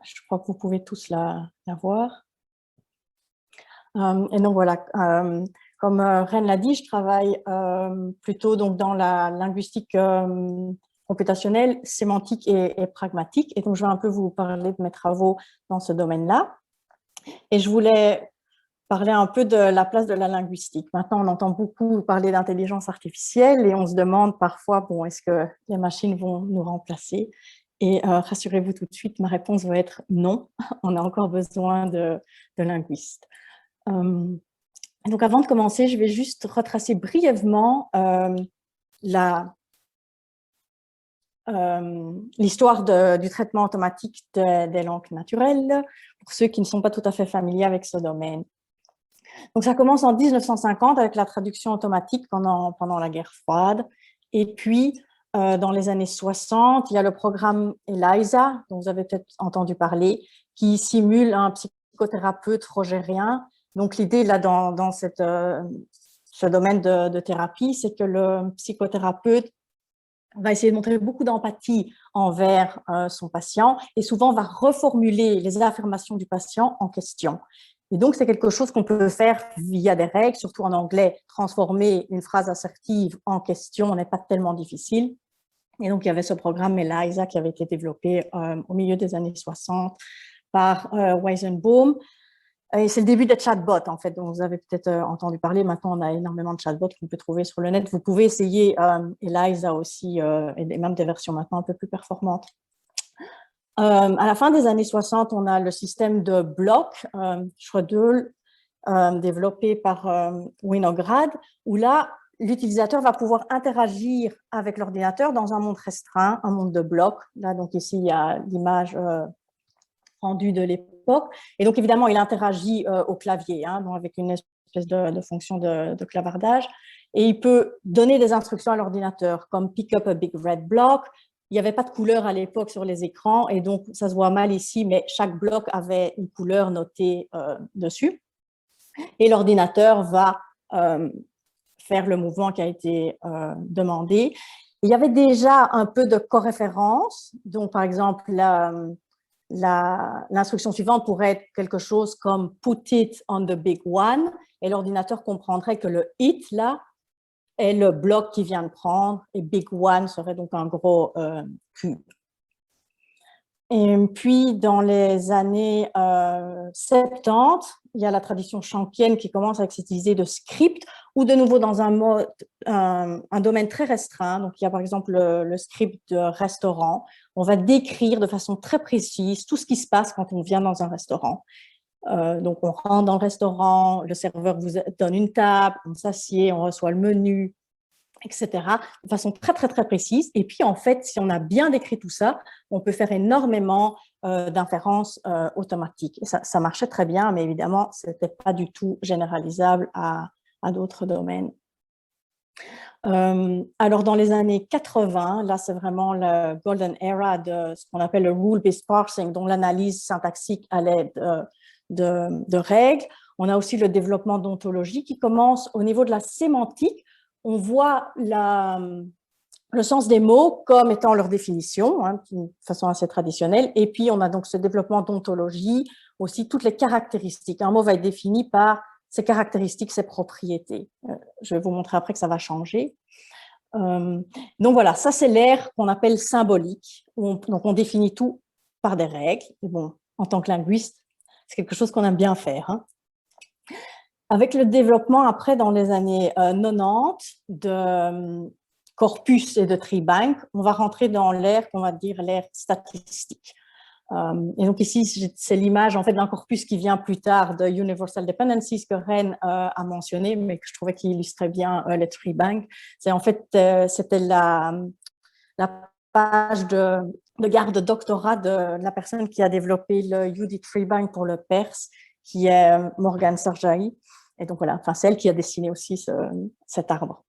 Je crois que vous pouvez tous la voir. Et donc voilà, comme Ren l'a dit, je travaille plutôt donc dans la linguistique computationnelle, sémantique et pragmatique. Et donc, je vais un peu vous parler de mes travaux dans ce domaine-là. Et je voulais parler un peu de la place de la linguistique. Maintenant, on entend beaucoup parler d'intelligence artificielle et on se demande parfois, bon, est-ce que les machines vont nous remplacer? Et rassurez-vous tout de suite, ma réponse va être non. On a encore besoin de linguistes. Donc, avant de commencer, je vais juste retracer brièvement l'histoire du traitement automatique des langues naturelles, pour ceux qui ne sont pas tout à fait familiers avec ce domaine. Donc, ça commence en 1950 avec la traduction automatique pendant la guerre froide. Et puis, dans les années 60, il y a le programme ELIZA, dont vous avez peut-être entendu parler, qui simule un psychothérapeute rogérien. Donc, l'idée, là, dans ce domaine de thérapie, c'est que le psychothérapeute va essayer de montrer beaucoup d'empathie envers son patient et souvent va reformuler les affirmations du patient en question. Et donc, c'est quelque chose qu'on peut faire via des règles, surtout en anglais. Transformer une phrase assertive en question n'est pas tellement difficile. Et donc, il y avait ce programme ELIZA qui avait été développé au milieu des années 60 par Weizenbaum. Et c'est le début des chatbots, en fait, dont vous avez peut-être entendu parler. Maintenant, on a énormément de chatbots qu'on peut trouver sur le net. Vous pouvez essayer ELIZA aussi, et même des versions maintenant un peu plus performantes. À la fin des années 60, on a le système de blocs, Schrödel, développé par Winograd, où là, l'utilisateur va pouvoir interagir avec l'ordinateur dans un monde restreint, un monde de blocs. Là, donc ici, il y a l'image rendue de l'époque. Et donc, évidemment, il interagit au clavier, donc avec une espèce de fonction de clavardage. Et il peut donner des instructions à l'ordinateur, comme « pick up a big red block ». Il n'y avait pas de couleur à l'époque sur les écrans, et donc ça se voit mal ici, mais chaque bloc avait une couleur notée dessus. Et l'ordinateur va faire le mouvement qui a été demandé. Il y avait déjà un peu de coréférence. Donc, par exemple, l'instruction suivante pourrait être quelque chose comme « put it on the big one », et l'ordinateur comprendrait que le « it » là est le bloc qu'il vient de prendre, et « big one » serait donc un gros cube. Et puis, dans les années 70, il y a la tradition shankienne qui commence avec cette idée de script, ou de nouveau dans un domaine très restreint. Donc, il y a par exemple le script de restaurant. On va décrire de façon très précise tout ce qui se passe quand on vient dans un restaurant. Donc, on rentre dans le restaurant, le serveur vous donne une table, on s'assied, on reçoit le menu, etc., de façon très, très, très précise. Et puis, en fait, si on a bien décrit tout ça, on peut faire énormément d'inférences automatiques. Et ça marchait très bien, mais évidemment, ce n'était pas du tout généralisable à d'autres domaines. Alors, dans les années 80, là, c'est vraiment le golden era de ce qu'on appelle le rule-based parsing, dont l'analyse syntaxique à l'aide de règles. On a aussi le développement d'ontologie qui commence au niveau de la sémantique. On voit le sens des mots comme étant leur définition, d'une façon assez traditionnelle. Et puis, on a donc ce développement d'ontologie, aussi toutes les caractéristiques. Un mot va être défini par ses caractéristiques, ses propriétés. Je vais vous montrer après que ça va changer. Donc voilà, ça c'est l'ère qu'on appelle symbolique. Donc on définit tout par des règles. Et bon, en tant que linguiste, c'est quelque chose qu'on aime bien faire. Avec le développement après, dans les années 90, de corpus et de tree bank, on va rentrer dans l'ère qu'on va dire l'ère statistique. Et donc ici, c'est l'image en fait d'un corpus qui vient plus tard de Universal Dependencies que Ren a mentionné, mais que je trouvais qu'il illustrait bien les tree bank. C'est en fait, c'était la page de garde doctorat de la personne qui a développé le UD Tree Bank pour le Perse, qui est Morgan Serjahi. Et donc voilà, enfin, c'est elle qui a dessiné aussi cet arbre.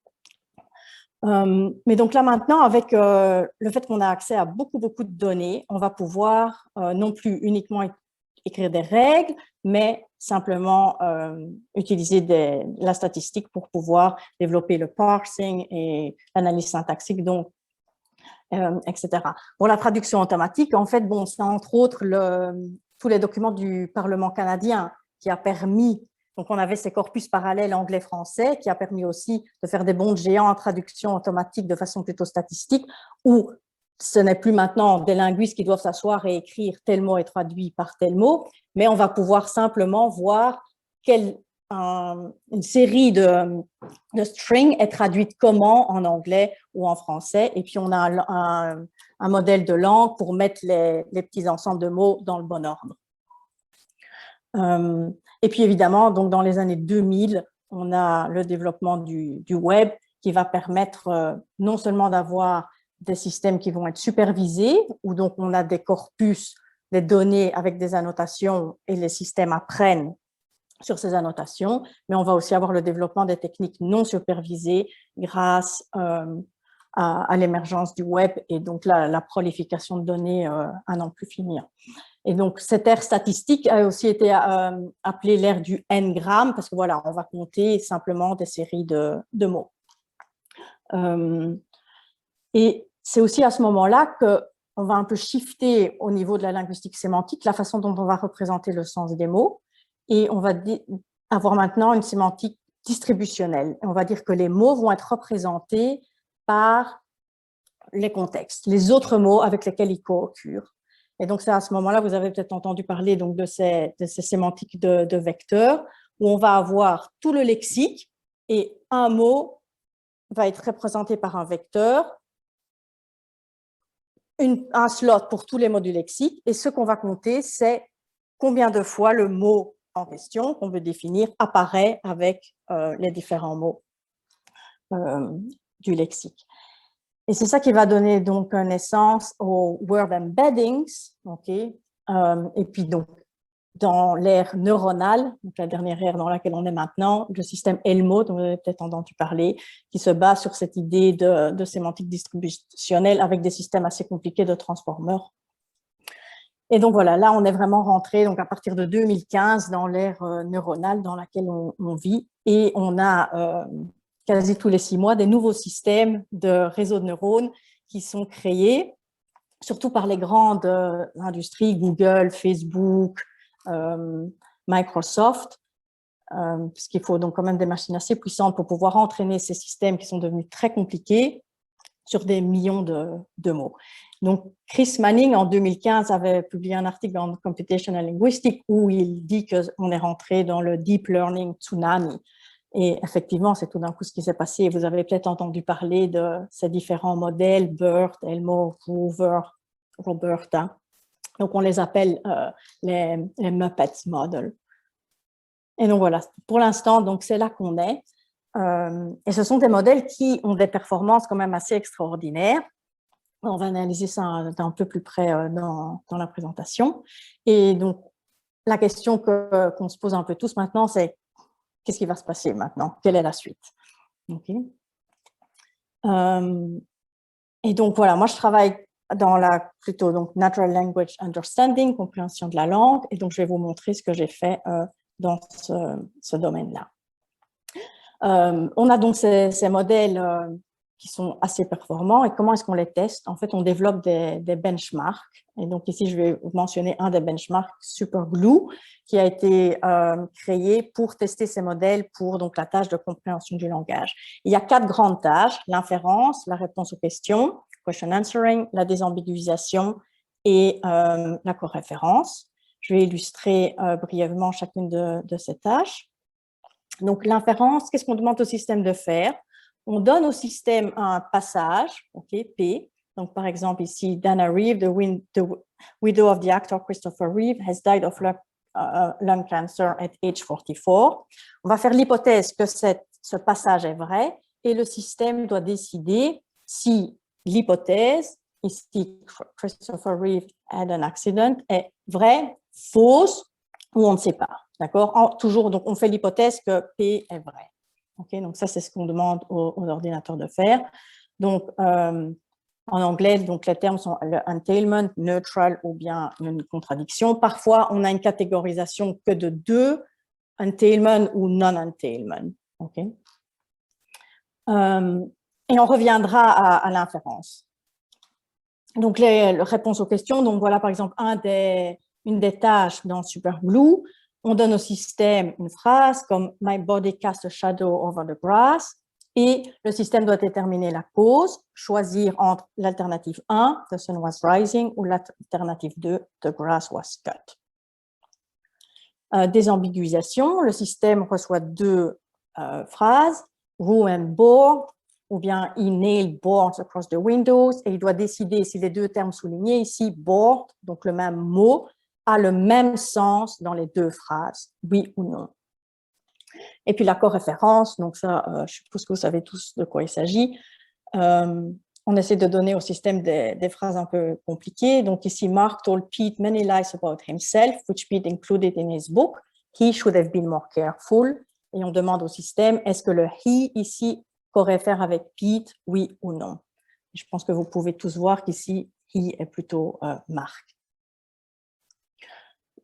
Mais donc là maintenant, avec le fait qu'on a accès à beaucoup de données, on va pouvoir non plus uniquement écrire des règles, mais simplement utiliser la statistique pour pouvoir développer le parsing et l'analyse syntaxique dont etc. Pour la traduction automatique, en fait, bon, c'est entre autres tous les documents du Parlement canadien qui a permis, donc on avait ces corpus parallèles anglais-français, qui a permis aussi de faire des bonds de géants en traduction automatique de façon plutôt statistique, où ce n'est plus maintenant des linguistes qui doivent s'asseoir et écrire tel mot est traduit par tel mot, mais on va pouvoir simplement voir une série de strings est traduite comment en anglais ou en français, et puis on a un modèle de langue pour mettre les petits ensembles de mots dans le bon ordre. Et puis évidemment, donc dans les années 2000, on a le développement du web qui va permettre non seulement d'avoir des systèmes qui vont être supervisés, où donc on a des corpus, des données avec des annotations et les systèmes apprennent sur ces annotations, mais on va aussi avoir le développement des techniques non supervisées grâce à l'émergence du web et donc la prolification de données à n'en plus finir. Et donc, cette ère statistique a aussi été appelée l'ère du n-gramme, parce que voilà, on va compter simplement des séries de mots. Et c'est aussi à ce moment-là qu'on va un peu shifter au niveau de la linguistique sémantique la façon dont on va représenter le sens des mots. Et on va avoir maintenant une sémantique distributionnelle. On va dire que les mots vont être représentés par les contextes, les autres mots avec lesquels ils co-occurrent. Et donc, c'est à ce moment-là, vous avez peut-être entendu parler donc, de ces sémantiques de vecteurs, où on va avoir tout le lexique et un mot va être représenté par un vecteur, un slot pour tous les mots du lexique, et ce qu'on va compter, c'est combien de fois le mot en question qu'on veut définir apparaît avec les différents mots du lexique. Et c'est ça qui va donner donc naissance aux word embeddings, okay? Et puis donc dans l'ère neuronale, donc la dernière ère dans laquelle on est maintenant, le système Elmo, dont vous avez peut-être entendu parler, qui se base sur cette idée de sémantique distributionnelle avec des systèmes assez compliqués de transformers. Et donc voilà, là on est vraiment rentré donc à partir de 2015 dans l'ère neuronale dans laquelle on vit, et on a quasi tous les 6 mois des nouveaux systèmes de réseaux de neurones qui sont créés, surtout par les grandes industries, Google, Facebook, Microsoft, puisqu'il faut donc quand même des machines assez puissantes pour pouvoir entraîner ces systèmes qui sont devenus très compliqués sur des millions de mots. Donc, Chris Manning, en 2015, avait publié un article dans Computational Linguistics où il dit qu'on est rentré dans le deep learning tsunami. Et effectivement, c'est tout d'un coup ce qui s'est passé. Vous avez peut-être entendu parler de ces différents modèles, BERT, Elmo, Hoover, Roberta. Donc, on les appelle les Muppets Model. Et donc, voilà, pour l'instant, donc c'est là qu'on est. Et ce sont des modèles qui ont des performances quand même assez extraordinaires. On va analyser ça d'un peu plus près dans la présentation. Et donc, la question qu'on se pose un peu tous maintenant, c'est qu'est-ce qui va se passer maintenant? Quelle est la suite? Okay. Et donc, voilà, moi, je travaille dans plutôt donc, Natural Language Understanding, compréhension de la langue. Et donc, je vais vous montrer ce que j'ai fait dans ce domaine-là. On a donc ces modèles qui sont assez performants. Et comment est-ce qu'on les teste? En fait, on développe des benchmarks. Et donc ici, je vais vous mentionner un des benchmarks, Superglue, qui a été créé pour tester ces modèles pour donc, la tâche de compréhension du langage. Il y a 4 grandes tâches: l'inférence, la réponse aux questions, question answering, la désambiguïsation et la coréférence. Je vais illustrer brièvement chacune de ces tâches. Donc, l'inférence, qu'est-ce qu'on demande au système de faire? On donne au système un passage, okay, P. Donc, par exemple, ici, Dana Reeve, the widow of the actor Christopher Reeve, has died of lung cancer at age 44. On va faire l'hypothèse que ce passage est vrai et le système doit décider si l'hypothèse, ici, Christopher Reeve had an accident, est vraie, fausse ou on ne sait pas. D'accord? Toujours, donc, on fait l'hypothèse que P est vrai. Okay? Donc, ça, c'est ce qu'on demande aux ordinateurs de faire. Donc, en anglais, donc, les termes sont le entailment, neutral ou bien une contradiction. Parfois, on a une catégorisation que de 2, entailment ou non-entailment. Okay? Et on reviendra à l'inférence. Donc, les réponses aux questions. Donc, voilà, par exemple, une des tâches dans Superglue. On donne au système une phrase comme « My body casts a shadow over the grass ». Et le système doit déterminer la cause, choisir entre l'alternative 1, « The sun was rising » ou l'alternative 2, « The grass was cut ». Désambiguisation, le système reçoit deux phrases, « Room and board » ou bien « He nailed boards across the windows » et il doit décider si les deux termes soulignés ici, « board », donc le même mot, a le même sens dans les deux phrases, oui ou non. Et puis la coréférence, donc ça, je suppose que vous savez tous de quoi il s'agit. On essaie de donner au système des phrases un peu compliquées. Donc ici, Mark told Pete many lies about himself, which Pete included in his book. He should have been more careful. Et on demande au système, est-ce que le he ici coréfère avec Pete, oui ou non? Je pense que vous pouvez tous voir qu'ici, he est plutôt Mark.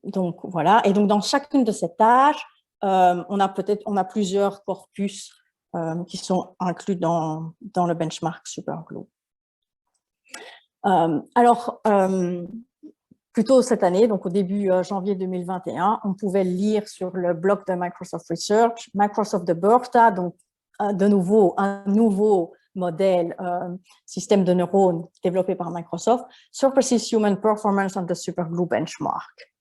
Donc voilà. Et donc dans chacune de ces tâches, on a plusieurs corpus qui sont inclus dans le benchmark Superglue. Alors, plutôt cette année, donc au début janvier 2021, on pouvait lire sur le blog de Microsoft Research, Microsoft de Bertha, donc de nouveau un nouveau modèle, système de neurones développé par Microsoft, surpasses human performance on the Superglue benchmark.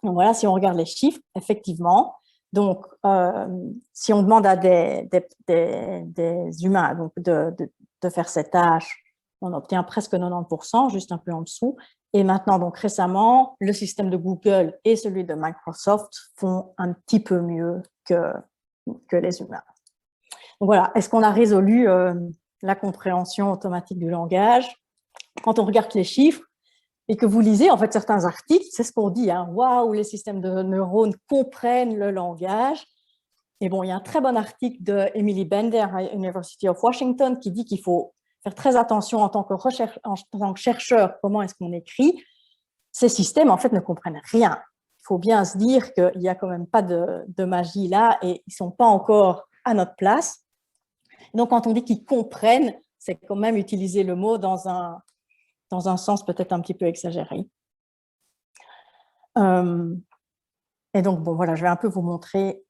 Donc voilà, si on regarde les chiffres, effectivement, donc si on demande à des humains donc, de faire cette tâche, on obtient presque 90%, juste un peu en dessous. Et maintenant, donc récemment, le système de Google et celui de Microsoft font un petit peu mieux que les humains. Donc voilà, est-ce qu'on a résolu la compréhension automatique du langage? Quand on regarde les chiffres et que vous lisez en fait certains articles, c'est ce qu'on dit, hein, waouh, les systèmes de neurones comprennent le langage. Et bon, il y a un très bon article de Emily Bender à University of Washington qui dit qu'il faut faire très attention en tant que chercheur, comment est-ce qu'on écrit. Ces systèmes, en fait, ne comprennent rien. Il faut bien se dire qu'il n'y a quand même pas de magie là et ils ne sont pas encore à notre place. Donc, quand on dit qu'ils comprennent, c'est quand même utiliser le mot dans un sens peut-être un petit peu exagéré. Et donc, bon, voilà, je vais un peu vous montrer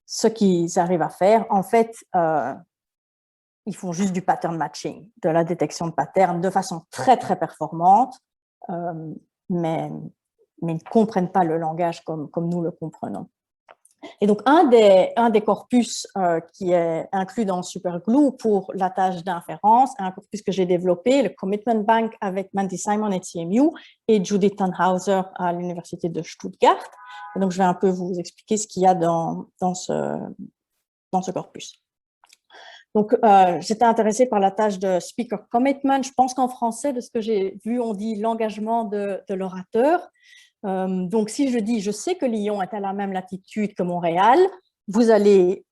ce qu'ils arrivent à faire. En fait, ils font juste du pattern matching, de la détection de patterns de façon très, très performante, mais ils ne comprennent pas le langage comme nous le comprenons. Et donc, un des corpus qui est inclus dans Superglue pour la tâche d'inférence, un corpus que j'ai développé, le Commitment Bank avec Mandy Simon et CMU et Judith Tannhauser à l'Université de Stuttgart. Et donc, je vais un peu vous expliquer ce qu'il y a dans ce corpus. Donc, j'étais intéressée par la tâche de Speaker Commitment. Je pense qu'en français, de ce que j'ai vu, on dit l'engagement de l'orateur. Donc, si je dis « je sais que Lyon est à la même latitude que Montréal », vous allez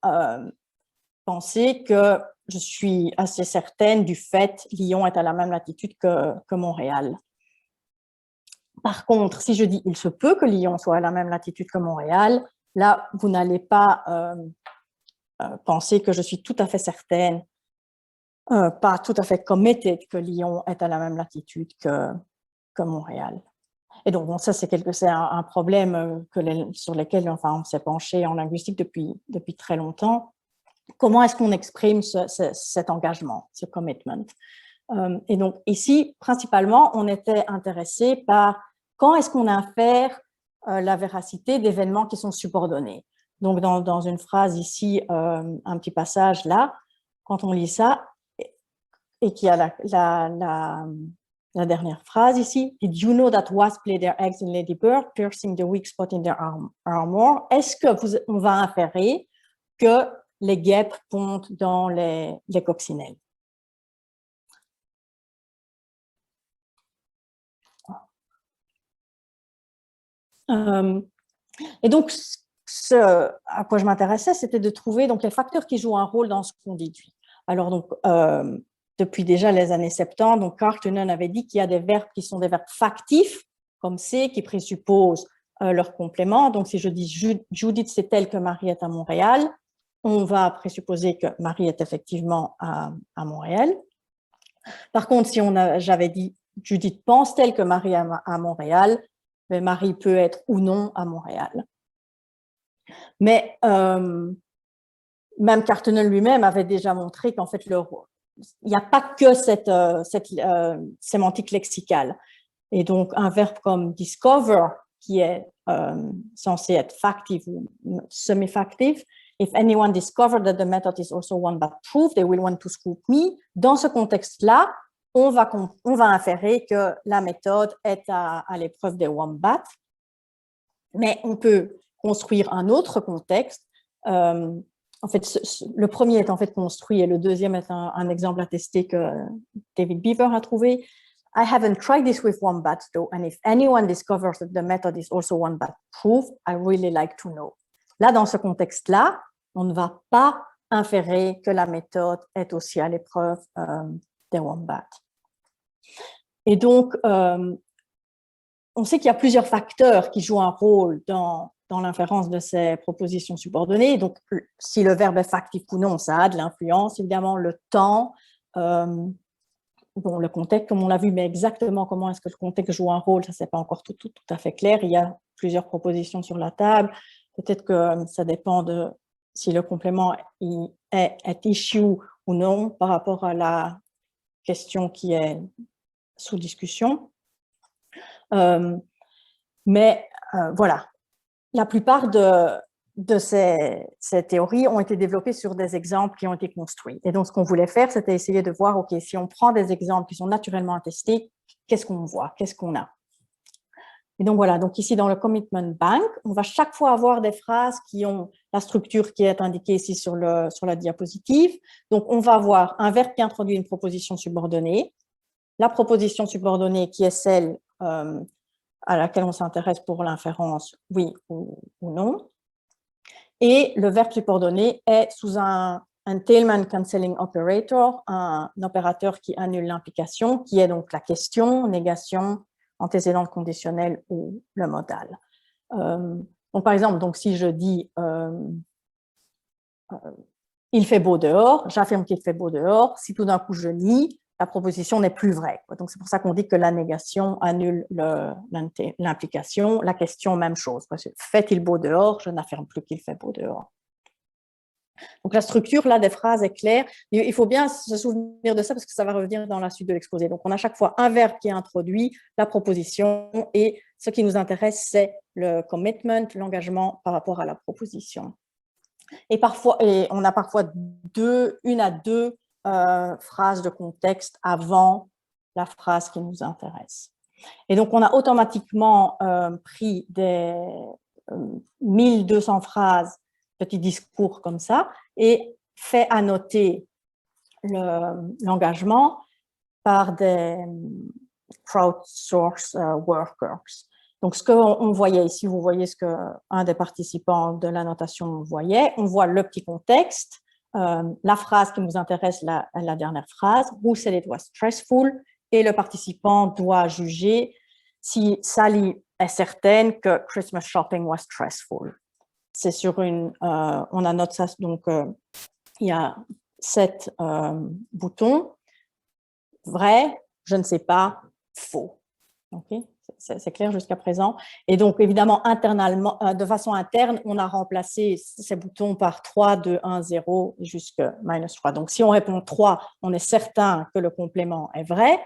penser que je suis assez certaine du fait que Lyon est à la même latitude que Montréal. Par contre, si je dis « il se peut que Lyon soit à la même latitude que Montréal », là, vous n'allez pas penser que je suis tout à fait certaine, pas tout à fait committed que Lyon est à la même latitude que Montréal. Et donc, bon, ça, c'est un problème sur lequel on s'est penché en linguistique depuis très longtemps. Comment est-ce qu'on exprime cet engagement, ce commitment? Et donc, ici, principalement, on était intéressé par quand est-ce qu'on infère la véracité d'événements qui sont subordonnés. Donc, dans une phrase ici, un petit passage là, quand on lit ça, et qu'il y a la dernière phrase ici, « Did you know that wasps lay their eggs in ladybird, piercing the weak spot in their armor » Est-ce qu'on va inférer que les guêpes pondent dans les coccinelles? Et donc, ce à quoi je m'intéressais, c'était de trouver donc, les facteurs qui jouent un rôle dans ce qu'on déduit. Alors, donc, depuis déjà les années 70, donc Kartunen avait dit qu'il y a des verbes qui sont des verbes factifs, comme c'est, qui présupposent leur complément. Donc, si je dis Judith sait-elle que Marie est à Montréal, on va présupposer que Marie est effectivement à Montréal. Par contre, si j'avais dit Judith pense-t-elle que Marie est à Montréal, mais Marie peut être ou non à Montréal. Mais même Cartonnel lui-même avait déjà montré qu'en fait, il n'y a pas que cette sémantique lexicale. Et donc, un verbe comme discover, qui est censé être factif ou semi-factif, if anyone discovered that the method is also one but proved, they will want to scoop me. Dans ce contexte-là, on va inférer que la méthode est à l'épreuve des wombats, mais on peut construire un autre contexte. En fait, le premier est en fait construit et le deuxième est un exemple attesté que David Beaver a trouvé. I haven't tried this with wombat though, and if anyone discovers that the method is also wombat proof, I really like to know. Là, dans ce contexte-là, on ne va pas inférer que la méthode est aussi à l'épreuve des wombats. Et donc, on sait qu'il y a plusieurs facteurs qui jouent un rôle dans l'inférence de ces propositions subordonnées. Donc, si le verbe est factif ou non, ça a de l'influence. Évidemment, le temps, le contexte, comme on l'a vu, mais exactement comment est-ce que le contexte joue un rôle, ça, c'est pas encore tout à fait clair. Il y a plusieurs propositions sur la table. Peut-être que ça dépend de si le complément est issue ou non par rapport à la question qui est sous discussion. Mais voilà, la plupart de ces théories ont été développées sur des exemples qui ont été construits. Et donc, ce qu'on voulait faire, c'était essayer de voir, OK, si on prend des exemples qui sont naturellement attestés, qu'est-ce qu'on voit, qu'est-ce qu'on a? Et donc, voilà, donc ici, dans le Commitment Bank, on va chaque fois avoir des phrases qui ont la structure qui est indiquée ici sur la diapositive. Donc, on va avoir un verbe qui introduit une proposition subordonnée, la proposition subordonnée qui est celle à laquelle on s'intéresse pour l'inférence oui ou non. Et le verbe subordonné est sous un entailment cancelling operator, un opérateur qui annule l'implication, qui est donc la question, négation, antécédent conditionnel ou le modal. Donc, par exemple, donc, si je dis il fait beau dehors, j'affirme qu'il fait beau dehors, si tout d'un coup je nie, la proposition n'est plus vraie. Donc, c'est pour ça qu'on dit que la négation annule l'implication. La question, même chose. Fait-il beau dehors? Je n'affirme plus qu'il fait beau dehors. Donc, la structure là des phrases est claire. Il faut bien se souvenir de ça parce que ça va revenir dans la suite de l'exposé. Donc, on a chaque fois un verbe qui est introduit, la proposition, et ce qui nous intéresse, c'est le commitment, l'engagement par rapport à la proposition. Et on a parfois une à deux phrases de contexte avant la phrase qui nous intéresse. Et donc, on a automatiquement pris des 1200 phrases, petits discours comme ça, et fait annoter l'engagement par des crowdsourced workers. Donc, ce qu'on voyait ici, vous voyez ce qu'un des participants de l'annotation voyait. On voit le petit contexte, la phrase qui nous intéresse, la dernière phrase, who said it was stressful, et le participant doit juger si Sally est certaine que Christmas shopping was stressful. C'est sur on annote ça, donc il y a 7 boutons, vrai, je ne sais pas, faux. Okay, c'est clair jusqu'à présent. Et donc, évidemment, de façon interne, on a remplacé ces boutons par 3, 2, 1, 0 jusqu'à -3. Donc, si on répond 3, on est certain que le complément est vrai.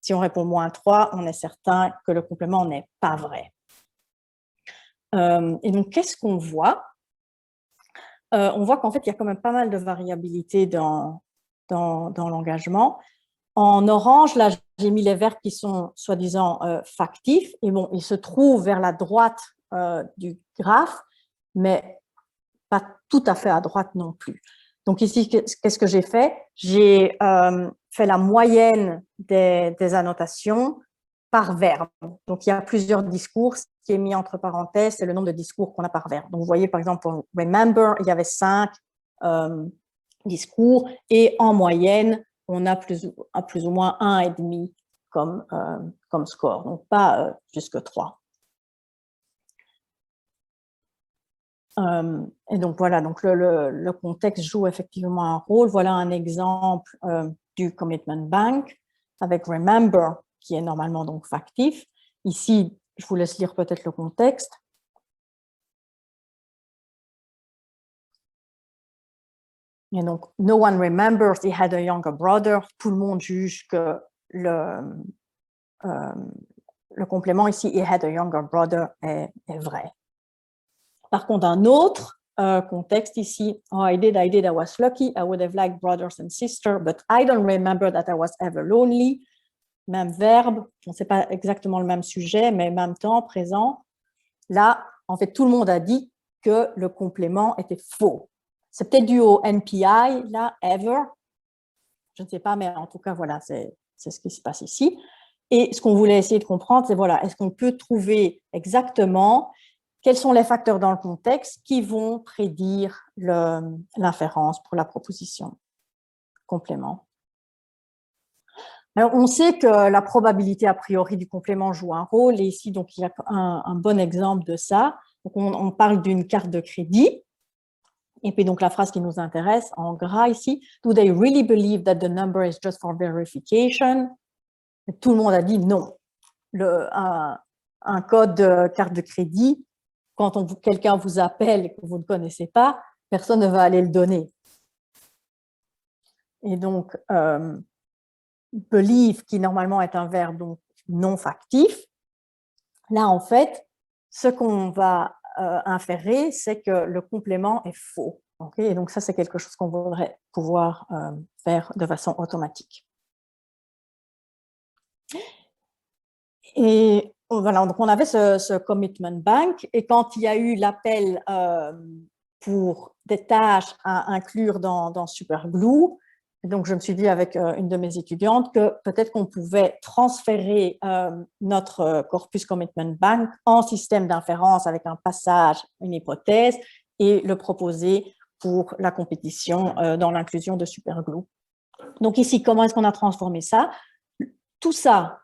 Si on répond -3, on est certain que le complément n'est pas vrai. Et donc, qu'est-ce qu'on voit? On voit qu'en fait, il y a quand même pas mal de variabilité dans l'engagement. En orange, là, j'ai mis les verbes qui sont soi-disant factifs. Et bon, ils se trouvent vers la droite du graphe, mais pas tout à fait à droite non plus. Donc ici, qu'est-ce que j'ai fait? J'ai fait la moyenne des annotations par verbe. Donc, il y a plusieurs discours. Ce qui est mis entre parenthèses, c'est le nombre de discours qu'on a par verbe. Donc, vous voyez, par exemple, pour remember, il y avait 5 discours. Et en moyenne, on a plus ou moins 1,5 comme score. Donc, pas jusque 3. Et donc, voilà, donc le contexte joue effectivement un rôle. Voilà un exemple du Commitment Bank. avec remember, qui est normalement donc factif. Ici, je vous laisse lire peut-être le contexte. Et donc, no one remembers he had a younger brother. Tout le monde juge que le complément ici, he had a younger brother, est vrai. Par contre, un autre contexte ici, oh, I did, I was lucky, I would have liked brothers and sisters, but I don't remember that I was ever lonely. Même verbe, on ne sait pas exactement le même sujet, mais même temps, présent. Là, en fait, tout le monde a dit que le complément était faux. C'est peut-être dû au NPI, là, ever. Je ne sais pas, mais en tout cas, voilà, c'est ce qui se passe ici. Et ce qu'on voulait essayer de comprendre, c'est, voilà, est-ce qu'on peut trouver exactement quels sont les facteurs dans le contexte qui vont prédire l'inférence pour la proposition complément. Alors, on sait que la probabilité a priori du complément joue un rôle, et ici, donc, il y a un bon exemple de ça. Donc, on parle d'une carte de crédit, et puis donc la phrase qui nous intéresse en gras ici, « Do they really believe that the number is just for verification ?» Tout le monde a dit non. Un code de carte de crédit, quand quelqu'un vous appelle et que vous ne connaissez pas, personne ne va aller le donner. Et donc, believe, qui normalement est un verbe donc non factif, là, en fait, ce qu'on va inférer, c'est que le complément est faux. Okay? Et donc, ça, c'est quelque chose qu'on voudrait pouvoir faire de façon automatique. Et voilà, donc on avait ce commitment bank, et quand il y a eu l'appel pour des tâches à inclure dans Superglue, donc je me suis dit avec une de mes étudiantes que peut-être qu'on pouvait transférer notre corpus commitment bank en système d'inférence avec un passage, une hypothèse, et le proposer pour la compétition dans l'inclusion de Superglue. Donc ici, comment est-ce qu'on a transformé ça? Tout ça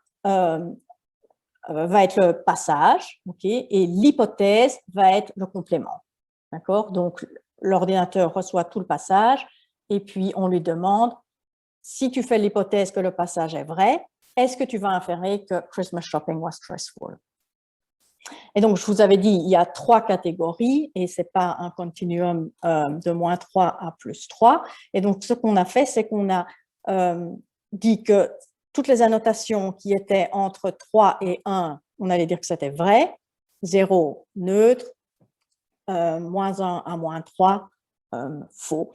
va être le passage, okay, et l'hypothèse va être le complément. D'accord? Donc, l'ordinateur reçoit tout le passage, et puis on lui demande, si tu fais l'hypothèse que le passage est vrai, est-ce que tu vas inférer que Christmas shopping was stressful? Et donc, je vous avais dit, il y a 3 catégories, et ce n'est pas un continuum de -3 à +3. Et donc, ce qu'on a fait, c'est qu'on a dit que toutes les annotations qui étaient entre 3 et 1, on allait dire que c'était vrai, 0, neutre, -1 à -3, faux.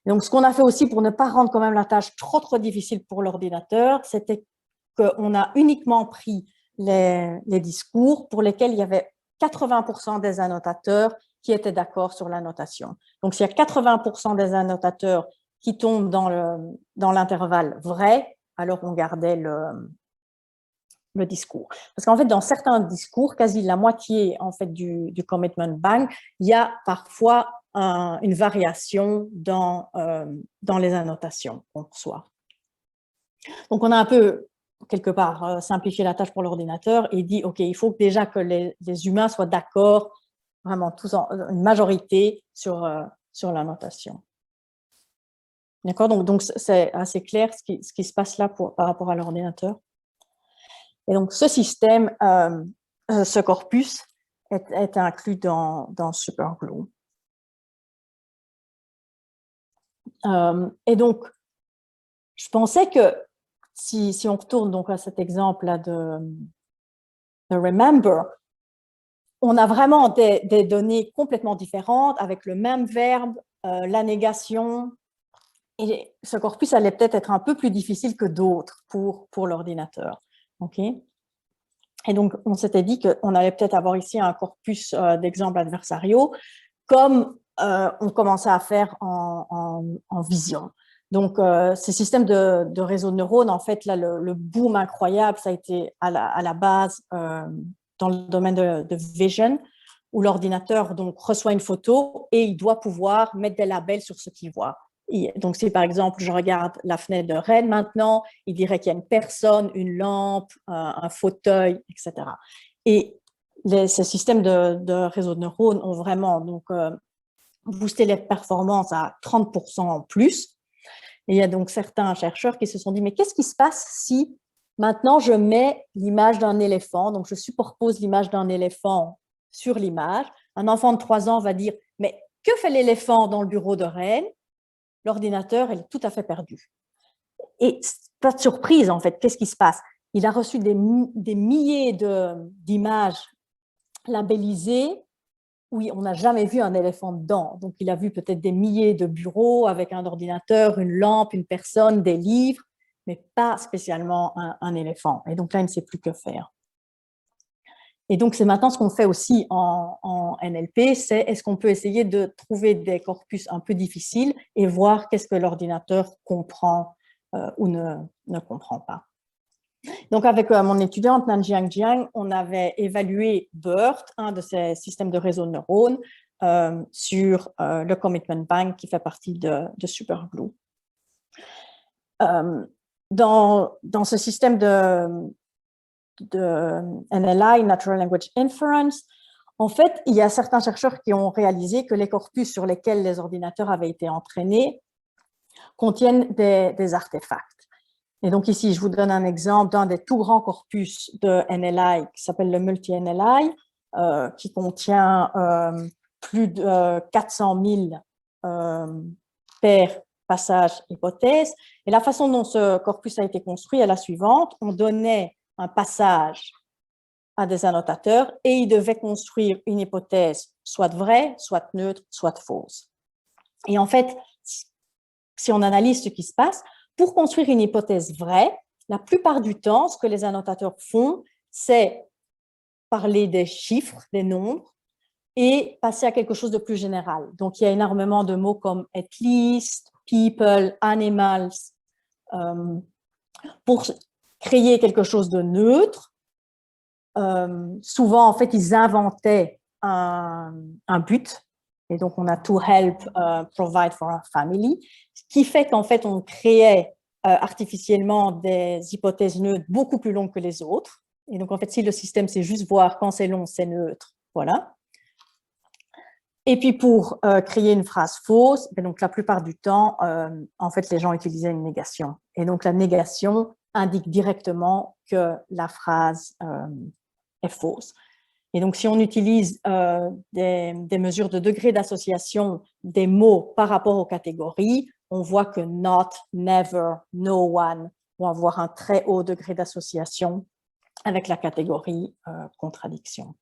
Donc, ce qu'on a fait aussi pour ne pas rendre quand même la tâche trop difficile pour l'ordinateur, c'était qu'on a uniquement pris les discours pour lesquels il y avait 80% des annotateurs qui étaient d'accord sur la notation. Donc, s'il y a 80% des annotateurs qui tombent dans l'intervalle vrai, alors on gardait le discours. Parce qu'en fait, dans certains discours, quasi la moitié en fait, du commitment bank, il y a parfois une variation dans les annotations qu'on reçoit. Donc, on a un peu, quelque part, simplifié la tâche pour l'ordinateur et dit, OK, il faut déjà que les humains soient d'accord, vraiment tous une majorité sur la notation. D'accord? Donc c'est assez clair ce qui se passe là par rapport à l'ordinateur. Et donc, ce système, ce corpus, est inclus dans Superglue. Et donc, je pensais que si on retourne donc à cet exemple-là de Remember, on a vraiment des données complètement différentes avec le même verbe, la négation. Et ce corpus allait peut-être être un peu plus difficile que d'autres pour l'ordinateur. Okay? Et donc, on s'était dit qu'on allait peut-être avoir ici un corpus d'exemples adversariaux, comme on commençait à faire en vision. Donc, ces systèmes de réseaux de neurones, en fait, là, le boom incroyable, ça a été à la base dans le domaine de vision, où l'ordinateur donc reçoit une photo et il doit pouvoir mettre des labels sur ce qu'il voit. Donc, si par exemple, je regarde la fenêtre de Rennes maintenant, il dirait qu'il y a une personne, une lampe, un fauteuil, etc. Et ces systèmes de réseaux de neurones ont vraiment donc, boosté les performances à 30% en plus. Et il y a donc certains chercheurs qui se sont dit, mais qu'est-ce qui se passe si Maintenant, je mets l'image d'un éléphant, donc je superpose l'image d'un éléphant sur l'image. Un enfant de 3 ans va dire, mais que fait l'éléphant dans le bureau de Rennes? L'ordinateur, elle est tout à fait perdu. Et pas de surprise, en fait, qu'est-ce qui se passe? Il a reçu des milliers d'images labellisées où on n'a jamais vu un éléphant dedans. Donc, il a vu peut-être des milliers de bureaux avec un ordinateur, une lampe, une personne, des livres, mais pas spécialement un éléphant. Et donc là, il ne sait plus que faire. Et donc, c'est maintenant ce qu'on fait aussi en NLP, c'est est-ce qu'on peut essayer de trouver des corpus un peu difficiles et voir qu'est-ce que l'ordinateur comprend ou ne comprend pas. Donc, avec mon étudiante Nanjiang Jiang, on avait évalué BERT, un de ces systèmes de réseau de neurones, sur le Commitment Bank qui fait partie de Superglue. Dans ce système de NLI, Natural Language Inference, en fait, il y a certains chercheurs qui ont réalisé que les corpus sur lesquels les ordinateurs avaient été entraînés contiennent des artefacts. Et donc ici, je vous donne un exemple d'un des tout grands corpus de NLI qui s'appelle le multi-NLI, qui contient plus de 400 000 paires, passages, hypothèses. Et la façon dont ce corpus a été construit est la suivante. On donnait un passage à des annotateurs et ils devaient construire une hypothèse soit vraie, soit neutre, soit fausse. Et en fait, si on analyse ce qui se passe, pour construire une hypothèse vraie, la plupart du temps, ce que les annotateurs font, c'est parler des chiffres, des nombres, et passer à quelque chose de plus général. Donc, il y a énormément de mots comme at least, people, animals, pour créer quelque chose de neutre. Souvent, en fait, ils inventaient un but. Et donc, on a to help provide for our family, ce qui fait qu'en fait, on créait artificiellement des hypothèses neutres beaucoup plus longues que les autres. Et donc, en fait, si le système sait juste voir quand c'est long, c'est neutre, voilà. Et puis, pour créer une phrase fausse, donc la plupart du temps, en fait, les gens utilisaient une négation. Et donc, la négation indique directement que la phrase est fausse. Et donc, si on utilise des mesures de degré d'association des mots par rapport aux catégories, on voit que not, never, no one vont avoir un très haut degré d'association avec la catégorie contradiction.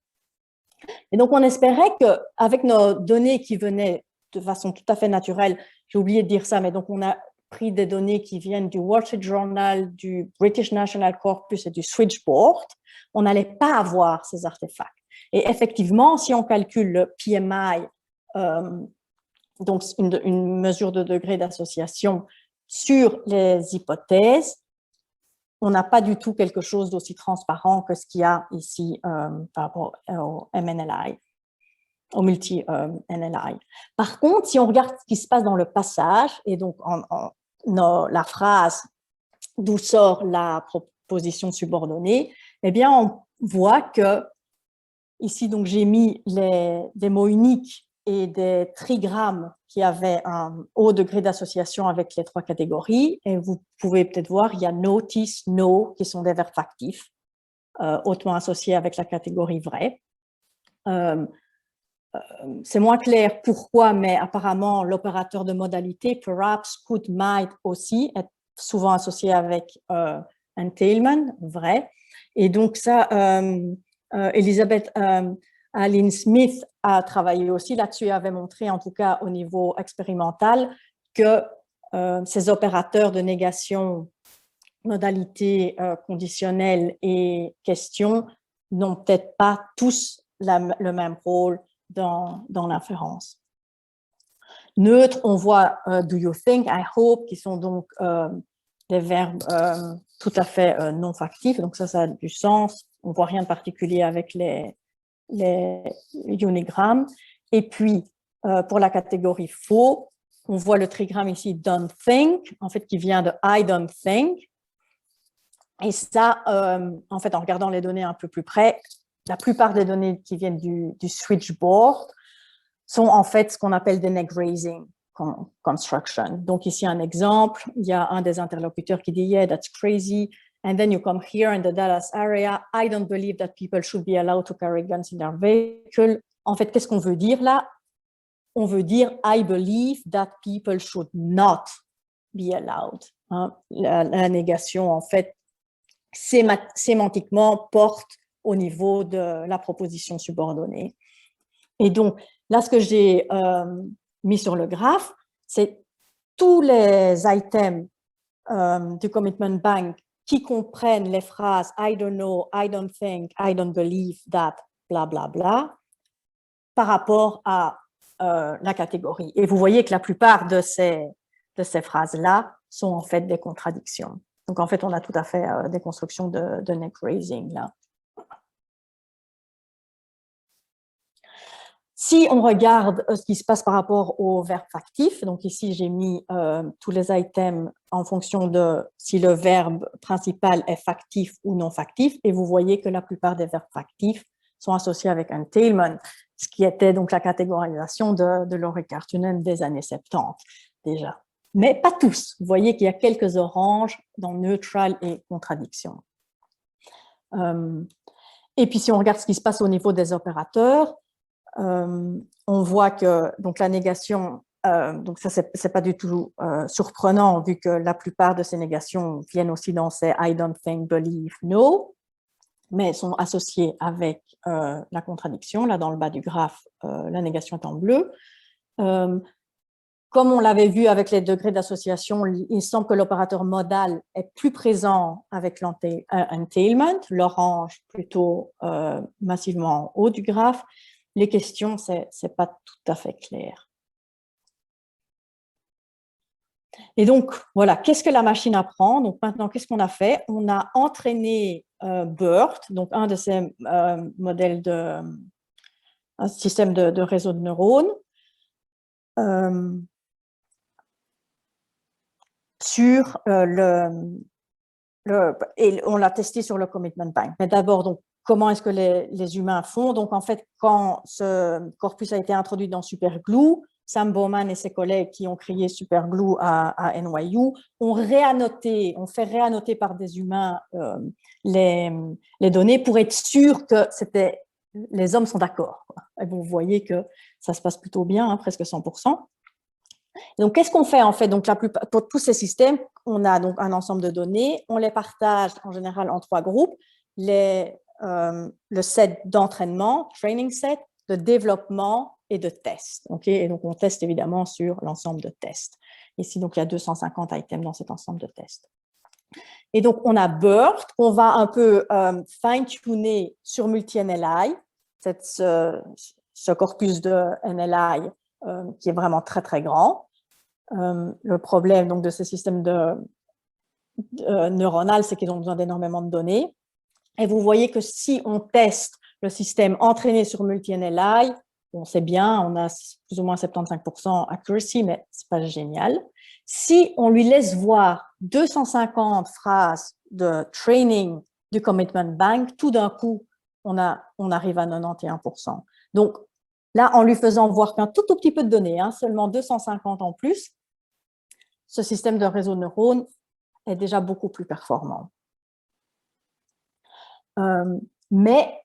Et donc, on espérait qu'avec nos données qui venaient de façon tout à fait naturelle, j'ai oublié de dire ça, mais donc on a pris des données qui viennent du Wall Street Journal, du British National Corpus et du Switchboard, on n'allait pas avoir ces artefacts. Et effectivement, si on calcule le PMI, donc une mesure de degré d'association sur les hypothèses, on n'a pas du tout quelque chose d'aussi transparent que ce qu'il y a ici par rapport au MNLI, au multi-NLI. Par contre, si on regarde ce qui se passe dans le passage, et donc la phrase d'où sort la proposition subordonnée, eh bien, on voit que ici, donc, j'ai mis des mots uniques et des trigrammes qui avaient un haut degré d'association avec les trois catégories. Et vous pouvez peut-être voir, il y a notice, no, qui sont des verbes actifs, hautement associés avec la catégorie vraie. C'est moins clair pourquoi, mais apparemment, l'opérateur de modalité, perhaps, could, might aussi, est souvent associé avec entailment, vrai. Et donc ça, Elisabeth Aline Smith a travaillé aussi là-dessus et avait montré, en tout cas au niveau expérimental, que ces opérateurs de négation, modalité conditionnelle et question n'ont peut-être pas tous le même rôle dans l'inférence. Neutre, on voit do you think, I hope, qui sont donc des verbes tout à fait non factifs, donc ça a du sens. On ne voit rien de particulier avec les unigrammes. Et puis, pour la catégorie faux, on voit le trigramme ici don't think, en fait, qui vient de I don't think. Et ça, en fait, en regardant les données un peu plus près, la plupart des données qui viennent du switchboard sont en fait ce qu'on appelle des neck-raising construction. Donc ici, un exemple, il y a un des interlocuteurs qui dit « Yeah, that's crazy ». And then you come here in the Dallas area. I don't believe that people should be allowed to carry guns in their vehicle. En fait, qu'est-ce qu'on veut dire là? On veut dire I believe that people should not be allowed. Hein? La négation, en fait, sémantiquement porte au niveau de la proposition subordonnée. Et donc, là, ce que j'ai mis sur le graphe, c'est tous les items du commitment bank qui comprennent les phrases I don't know, I don't think, I don't believe that, bla bla bla, par rapport à la catégorie. Et vous voyez que la plupart de ces phrases-là sont en fait des contradictions. Donc, en fait, on a tout à fait des constructions de neck raising là. Si on regarde ce qui se passe par rapport au verbe factif, donc ici j'ai mis tous les items en fonction de si le verbe principal est factif ou non factif, et vous voyez que la plupart des verbes factifs sont associés avec entailment, ce qui était donc la catégorisation de Laurie Karttunen des années 70 déjà. Mais pas tous. Vous voyez qu'il y a quelques oranges dans neutral et contradiction. Et puis si on regarde ce qui se passe au niveau des opérateurs, on voit que donc la négation, donc ça c'est pas du tout surprenant vu que la plupart de ces négations viennent aussi dans ces I don't think, believe, no, mais sont associées avec la contradiction. Là dans le bas du graphe, la négation est en bleu. Comme on l'avait vu avec les degrés d'association, il semble que l'opérateur modal est plus présent avec l'entailment, l'orange plutôt massivement en haut du graphe. Les questions, c'est pas tout à fait clair. Et donc, voilà, qu'est-ce que la machine apprend? Donc maintenant, qu'est-ce qu'on a fait? On a entraîné BERT, donc un de ces modèles un système de réseau de neurones, sur et on l'a testé sur le commitment bank. Mais d'abord, donc, comment est-ce que les humains font? Donc, en fait, quand ce corpus a été introduit dans Superglue, Sam Bowman et ses collègues qui ont créé Superglue à NYU ont fait réannoter par des humains les données pour être sûr que les hommes sont d'accord. Vous voyez que ça se passe plutôt bien, hein, presque 100%. Donc, qu'est-ce qu'on fait en fait? Donc, pour tous ces systèmes, on a donc un ensemble de données, on les partage en général en 3 groupes, le set d'entraînement, training set, de développement et de test. Okay? Et donc, on teste évidemment sur l'ensemble de tests. Ici, donc, il y a 250 items dans cet ensemble de tests. Et donc, on a BERT, qu'on va un peu fine-tuner sur multi-NLI, ce corpus de NLI qui est vraiment très, très grand. Le problème donc, de ces systèmes neuronaux, c'est qu'ils ont besoin d'énormément de données. Et vous voyez que si on teste le système entraîné sur multi-NLI, on sait bien, on a plus ou moins 75% accuracy, mais ce n'est pas génial. Si on lui laisse voir 250 phrases de training du commitment bank, tout d'un coup, on arrive à 91%. Donc, là, en lui faisant voir qu'un tout petit peu de données, hein, seulement 250 en plus, ce système de réseau de neurones est déjà beaucoup plus performant. Mais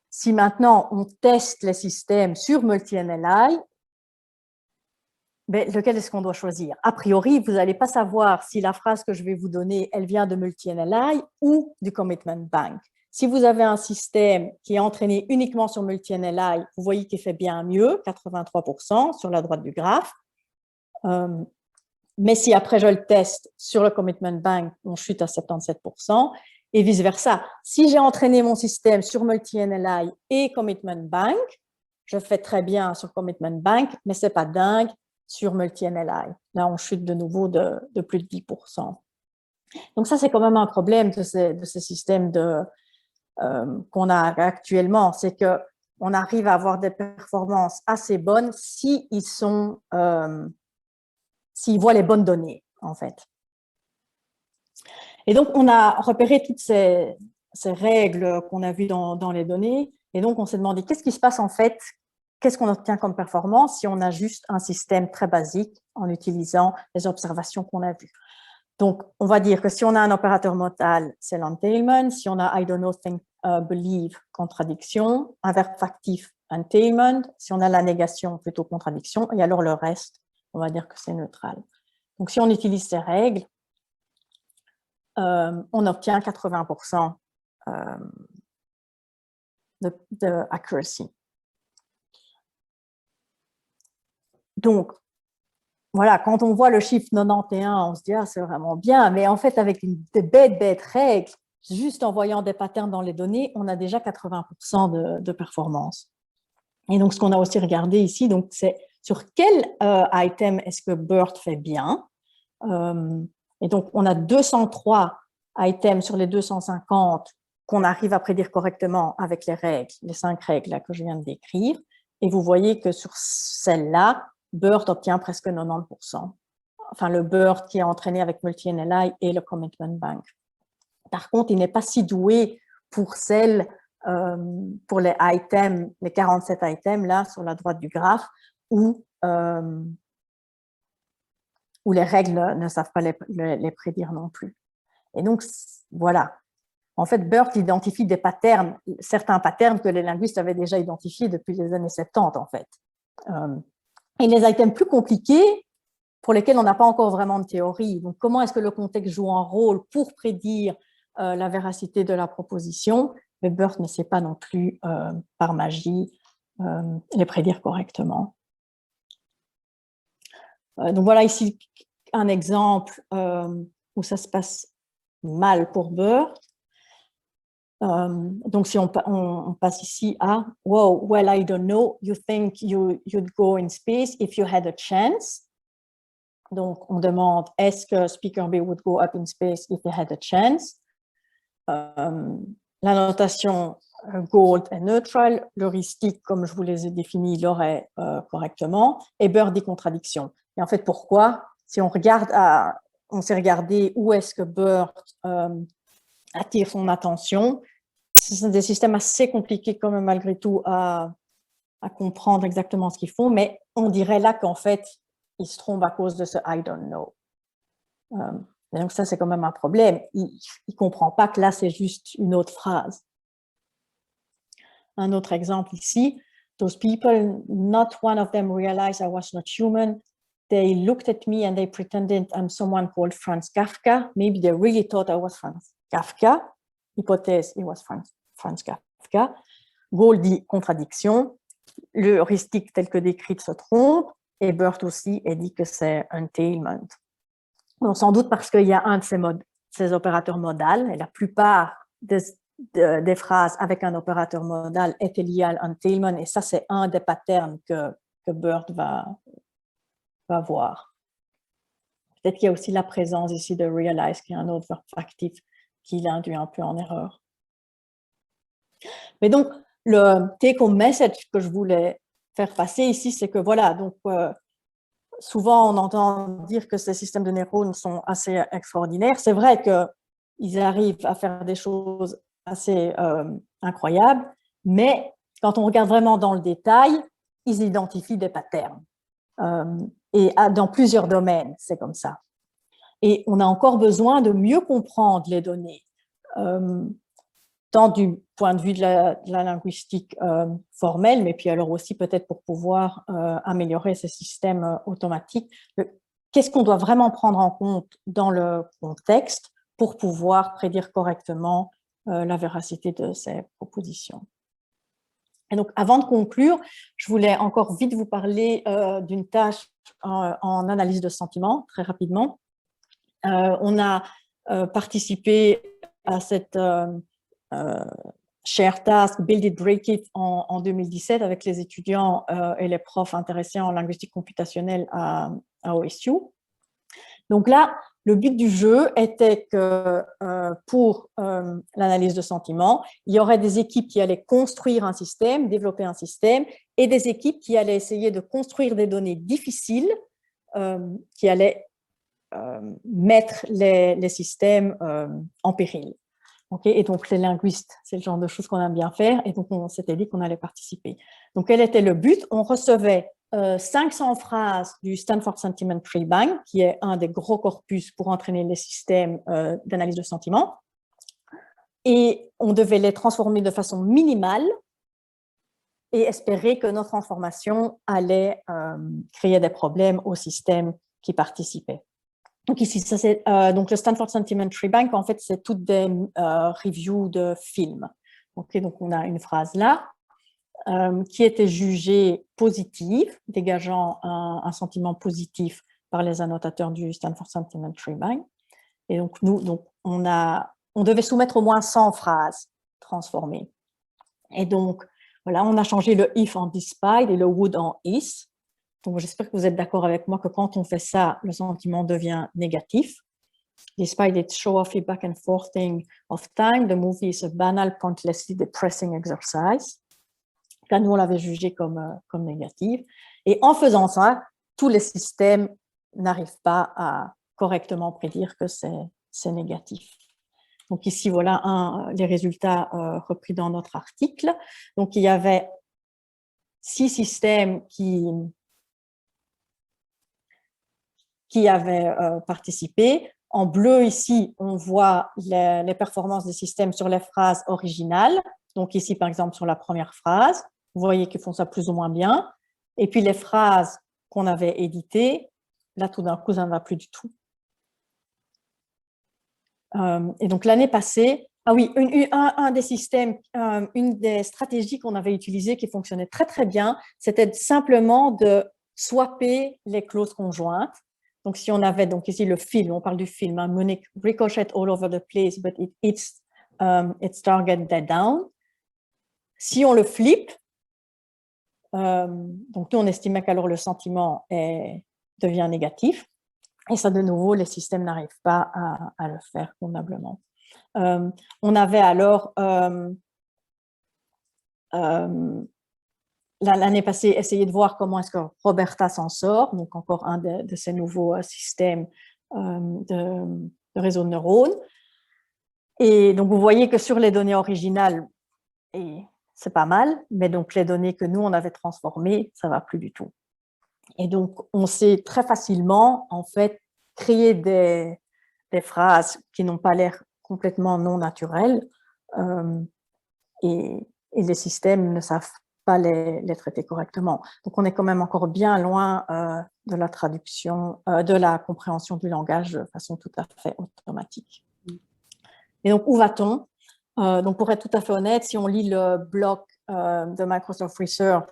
si maintenant on teste les systèmes sur multi-NLI, lequel est-ce qu'on doit choisir? A priori, vous n'allez pas savoir si la phrase que je vais vous donner, elle vient de multi-NLI ou du commitment bank. Si vous avez un système qui est entraîné uniquement sur multi-NLI, vous voyez qu'il fait bien mieux, 83% sur la droite du graphe. Mais si après je le teste sur le commitment bank, on chute à 77%, et vice-versa. Si j'ai entraîné mon système sur multi-NLI et commitment bank, je fais très bien sur commitment bank, mais ce n'est pas dingue sur multi-NLI. Là, on chute de nouveau de plus de 10%. Donc ça, c'est quand même un problème de ces systèmes qu'on a actuellement, c'est qu'on arrive à avoir des performances assez bonnes s'ils voient les bonnes données, en fait. Et donc, on a repéré toutes ces règles qu'on a vues dans les données, et donc on s'est demandé qu'est-ce qui se passe en fait, qu'est-ce qu'on obtient comme performance si on a juste un système très basique en utilisant les observations qu'on a vues. Donc, on va dire que si on a un opérateur modal, c'est l'entailment. Si on a I don't know, think, believe, contradiction. Un verbe factif, entailment. Si on a la négation, plutôt contradiction. Et alors le reste, on va dire que c'est neutral. Donc, si on utilise ces règles, on obtient 80% de accuracy. Donc, voilà, quand on voit le chiffre 91, on se dit, ah, c'est vraiment bien, mais en fait, avec des bêtes règles, juste en voyant des patterns dans les données, on a déjà 80% de performance. Et donc, ce qu'on a aussi regardé ici, c'est sur quel item est-ce que BERT fait bien. Et donc, on a 203 items sur les 250 qu'on arrive à prédire correctement avec les règles, les 5 règles là, que je viens de décrire. Et vous voyez que sur celle-là, BERT obtient presque 90%. Enfin, le BERT qui est entraîné avec Multi-NLI et le Commitment Bank. Par contre, il n'est pas si doué pour pour les items, les 47 items là sur la droite du graphe, où les règles ne savent pas les prédire non plus. Et donc, voilà. En fait, BERT identifie des patterns, certains patterns que les linguistes avaient déjà identifiés depuis les années 70, en fait. Et les items plus compliqués, pour lesquels on n'a pas encore vraiment de théorie. Donc, comment est-ce que le contexte joue un rôle pour prédire la véracité de la proposition? Mais BERT ne sait pas non plus, par magie, les prédire correctement. Donc, voilà ici un exemple où ça se passe mal pour BERT. Donc, si on passe ici à « Wow, well, I don't know, you think you'd go in space if you had a chance ». Donc, on demande « Est-ce que Speaker B would go up in space if he had a chance ?» La notation gold est neutral, l'heuristique, comme je vous les ai définis, l'aurait correctement, et BERT dit contradiction. Et en fait, pourquoi? Si on regarde, on s'est regardé où est-ce que BERT attire son attention. Ce sont des systèmes assez compliqués quand même malgré tout à comprendre exactement ce qu'ils font, mais on dirait là qu'en fait, ils se trompent à cause de ce I don't know. Et donc ça, c'est quand même un problème. Il ne comprend pas que là, c'est juste une autre phrase. Un autre exemple ici. Those people, not one of them realized I was not human. They looked at me and they pretended I'm someone called Franz Kafka. Maybe they really thought I was Franz Kafka. Hypothèse, it was Franz Kafka. Gould dit contradiction. Le heuristique tel que décrit se trompe. Et BERT aussi est dit que c'est entailment. Donc, sans doute parce qu'il y a un de ces opérateurs modal, et la plupart des phrases avec un opérateur modal étaient liées à l'entailment, et ça, c'est un des patterns que BERT va voir. Peut-être qu'il y a aussi la présence ici de realize, qui est un autre verbe actif qui l'induit un peu en erreur. Mais donc, le take-home message que je voulais faire passer ici, c'est que voilà, donc souvent on entend dire que ces systèmes de neurones sont assez extraordinaires. C'est vrai qu'ils arrivent à faire des choses assez incroyables, mais quand on regarde vraiment dans le détail, ils identifient des patterns. Et dans plusieurs domaines, c'est comme ça. Et on a encore besoin de mieux comprendre les données, tant du point de vue de la linguistique formelle, mais puis alors aussi peut-être pour pouvoir améliorer ces systèmes automatiques. Qu'est-ce qu'on doit vraiment prendre en compte dans le contexte pour pouvoir prédire correctement la véracité de ces propositions? Et donc, avant de conclure, je voulais encore vite vous parler d'une tâche en analyse de sentiments, très rapidement. On a participé à cette share task Build It, Break It en 2017 avec les étudiants et les profs intéressés en linguistique computationnelle à OSU. Donc là, le but du jeu était que pour l'analyse de sentiments, il y aurait des équipes qui allaient construire un système, développer un système, et des équipes qui allaient essayer de construire des données difficiles, qui allaient mettre les systèmes en péril. Okay, et donc, les linguistes, c'est le genre de choses qu'on aime bien faire, et donc on s'était dit qu'on allait participer. Donc, quel était le but? On recevait 500 phrases du Stanford Sentiment Tree Bank, qui est un des gros corpus pour entraîner les systèmes d'analyse de sentiments. Et on devait les transformer de façon minimale et espérer que notre transformation allait créer des problèmes au système qui participait. Donc ici, ça c'est donc le Stanford Sentiment Tree Bank, en fait, c'est toutes des reviews de films. Okay, donc on a une phrase là qui était jugée positive, dégageant un sentiment positif par les annotateurs du Stanford Sentiment Tree Bank. Et donc nous, on devait soumettre au moins 100 phrases transformées. Et donc voilà, on a changé le if en despite et le would en is. Donc, j'espère que vous êtes d'accord avec moi que quand on fait ça, le sentiment devient négatif. Despite its show-off back and forthing of time, the movie is a banal, pointlessly depressing exercise. Là, nous, on l'avait jugé comme négatif. Et en faisant ça, tous les systèmes n'arrivent pas à correctement prédire que c'est négatif. Donc ici, voilà les résultats repris dans notre article. Donc, il y avait 6 systèmes qui avaient participé. En bleu, ici, on voit les performances des systèmes sur les phrases originales. Donc ici, par exemple, sur la première phrase, vous voyez qu'ils font ça plus ou moins bien. Et puis les phrases qu'on avait éditées, là, tout d'un coup, ça ne va plus du tout. Et donc l'année passée, ah oui, un des systèmes, une des stratégies qu'on avait utilisées qui fonctionnait très très bien, c'était simplement de swapper les clauses conjointes. Donc si on avait donc ici le film, on parle du film, hein, Munich ricochet all over the place, but its target dead down. Si on le flippe, donc nous on estimait qu'alors le sentiment devient négatif. Et ça, de nouveau, les systèmes n'arrivent pas à le faire convenablement. On avait alors, l'année passée, essayé de voir comment est-ce que Roberta s'en sort, donc encore un de ces nouveaux systèmes de réseau de neurones. Et donc, vous voyez que sur les données originales, c'est pas mal, mais donc les données que nous, on avait transformées, ça ne va plus du tout. Et donc, on sait très facilement, en fait, créer des phrases qui n'ont pas l'air complètement non naturelles et les systèmes ne savent pas les traiter correctement. Donc, on est quand même encore bien loin de la traduction, de la compréhension du langage de façon tout à fait automatique. Et donc, où va-t-on? Donc, pour être tout à fait honnête, si on lit le blog de Microsoft Research,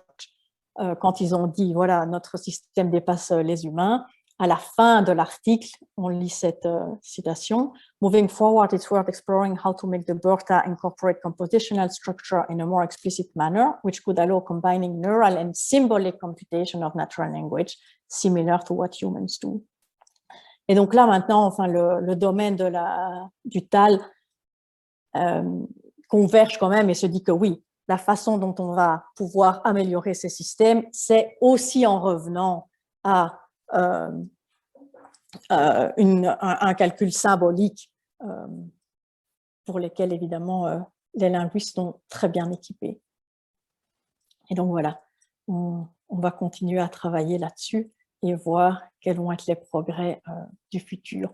quand ils ont dit, voilà, notre système dépasse les humains, à la fin de l'article, on lit cette citation. Moving forward, it's worth exploring how to make the BERTA incorporate compositional structure in a more explicit manner, which could allow combining neural and symbolic computation of natural language, similar to what humans do. Et donc là, maintenant, enfin, le domaine du TAL converge quand même et se dit que oui, la façon dont on va pouvoir améliorer ces systèmes, c'est aussi en revenant à un calcul symbolique pour lesquels, évidemment, les linguistes sont très bien équipés. Et donc, voilà, on va continuer à travailler là-dessus et voir quels vont être les progrès du futur.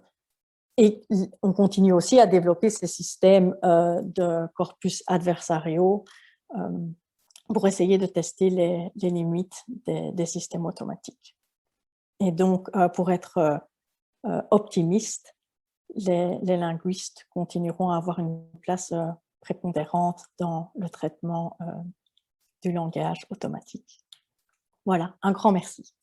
Et on continue aussi à développer ces systèmes de corpus adversariaux pour essayer de tester les limites des systèmes automatiques. Et donc, pour être optimiste, les linguistes continueront à avoir une place prépondérante dans le traitement du langage automatique. Voilà, un grand merci.